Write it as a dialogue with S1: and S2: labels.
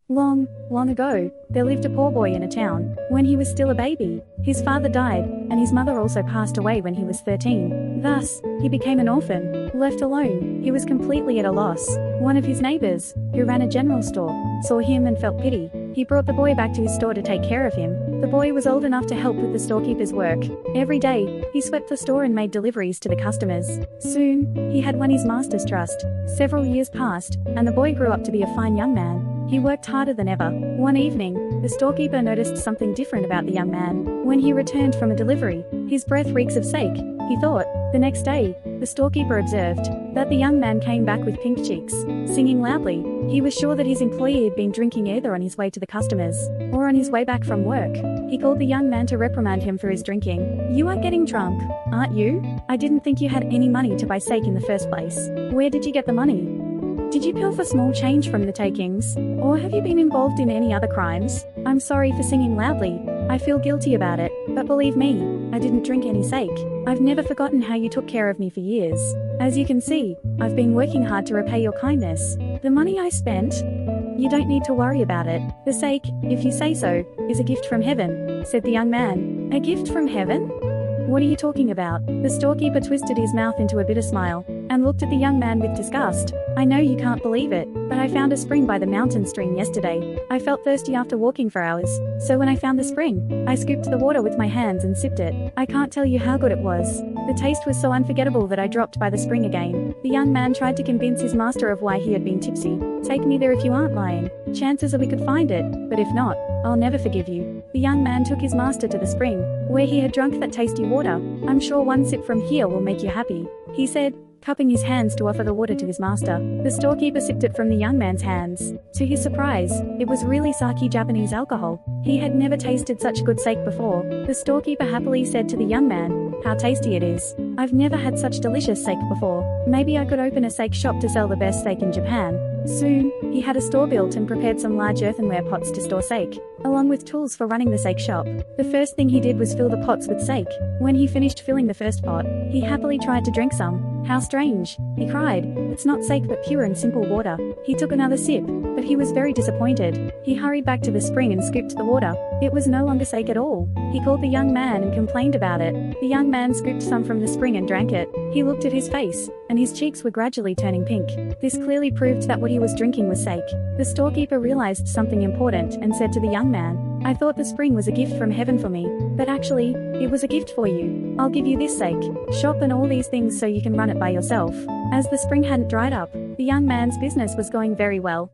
S1: Long, long ago, there lived a poor boy in a town. When he was still a baby, his father died, and his mother also passed away when he was 13. Thus, he became an orphan. Left alone, he was completely at a loss. One of his neighbors, who ran a general store, saw him and felt pity. He brought the boy back to his store to take care of him. The boy was old enough to help with the storekeeper's work. Every day, he swept the store and made deliveries to the customers. Soon, he had won his master's trust. Several years passed, and the boy grew up to be a fine young man. He worked harder than ever. One evening, the storekeeper noticed something different about the young man. When he returned from a delivery, his breath reeks of sake, he thought. The next day, the storekeeper observed that the young man came back with pink cheeks, singing loudly. He was sure that his employee had been drinking either on his way to the customers or on his way back from work. He called the young man to reprimand him for his drinking. "You are getting drunk, aren't you? I didn't think you had any money to buy sake in the first place. Where did you get the money? Did you pilfer small change from the takings? Or have you been involved in any other crimes? I'm sorry for singing loudly. I feel guilty about it, but believe me, I didn't drink any sake. I've never forgotten how you took care of me for years. As you can see, I've been working hard to repay your kindness. The money I spent? You don't need to worry about it. The sake, if you say so, is a gift from heaven," said the young man. "A gift from heaven? What are you talking about?" The storekeeper twisted his mouth into a bitter smile and looked at the young man with disgust. "I know you can't believe it, but I found a spring by the mountain stream yesterday. I felt thirsty after walking for hours, so when I found the spring, I scooped the water with my hands and sipped it. I can't tell you how good it was. The taste was so unforgettable that I dropped by the spring again." The young man tried to convince his master of why he had been tipsy. "Take me there if you aren't lying. Chances are we could find it, but if not, I'll never forgive you." The young man took his master to the spring, where he had drunk that tasty water. "I'm sure one sip from here will make you happy," he said, cupping his hands to offer the water to his master. The storekeeper sipped it from the young man's hands. To his surprise, it was really sake Japanese alcohol. He had never tasted such good sake before. The storekeeper happily said to the young man, "How tasty it is. I've never had such delicious sake before. Maybe I could open a sake shop to sell the best sake in Japan." Soon, he had a store built and prepared some large earthenware pots to store sake, along with tools for running the sake shop. The first thing he did was fill the pots with sake. When he finished filling the first pot, he happily tried to drink some. "How strange," he cried. "It's not sake but pure and simple water." He took another sip, but he was very disappointed. He hurried back to the spring and scooped the water. It was no longer sake at all. He called the young man and complained about it. The young man scooped some from the spring and drank it. He looked at his face, and his cheeks were gradually turning pink. This clearly proved that what he was drinking was sake. The storekeeper realized something important and said to the young man, "I thought the spring was a gift from heaven for me, but actually, it was a gift for you. I'll give you this sake, shop and all these things so you can run it by yourself." As the spring hadn't dried up, the young man's business was going very well.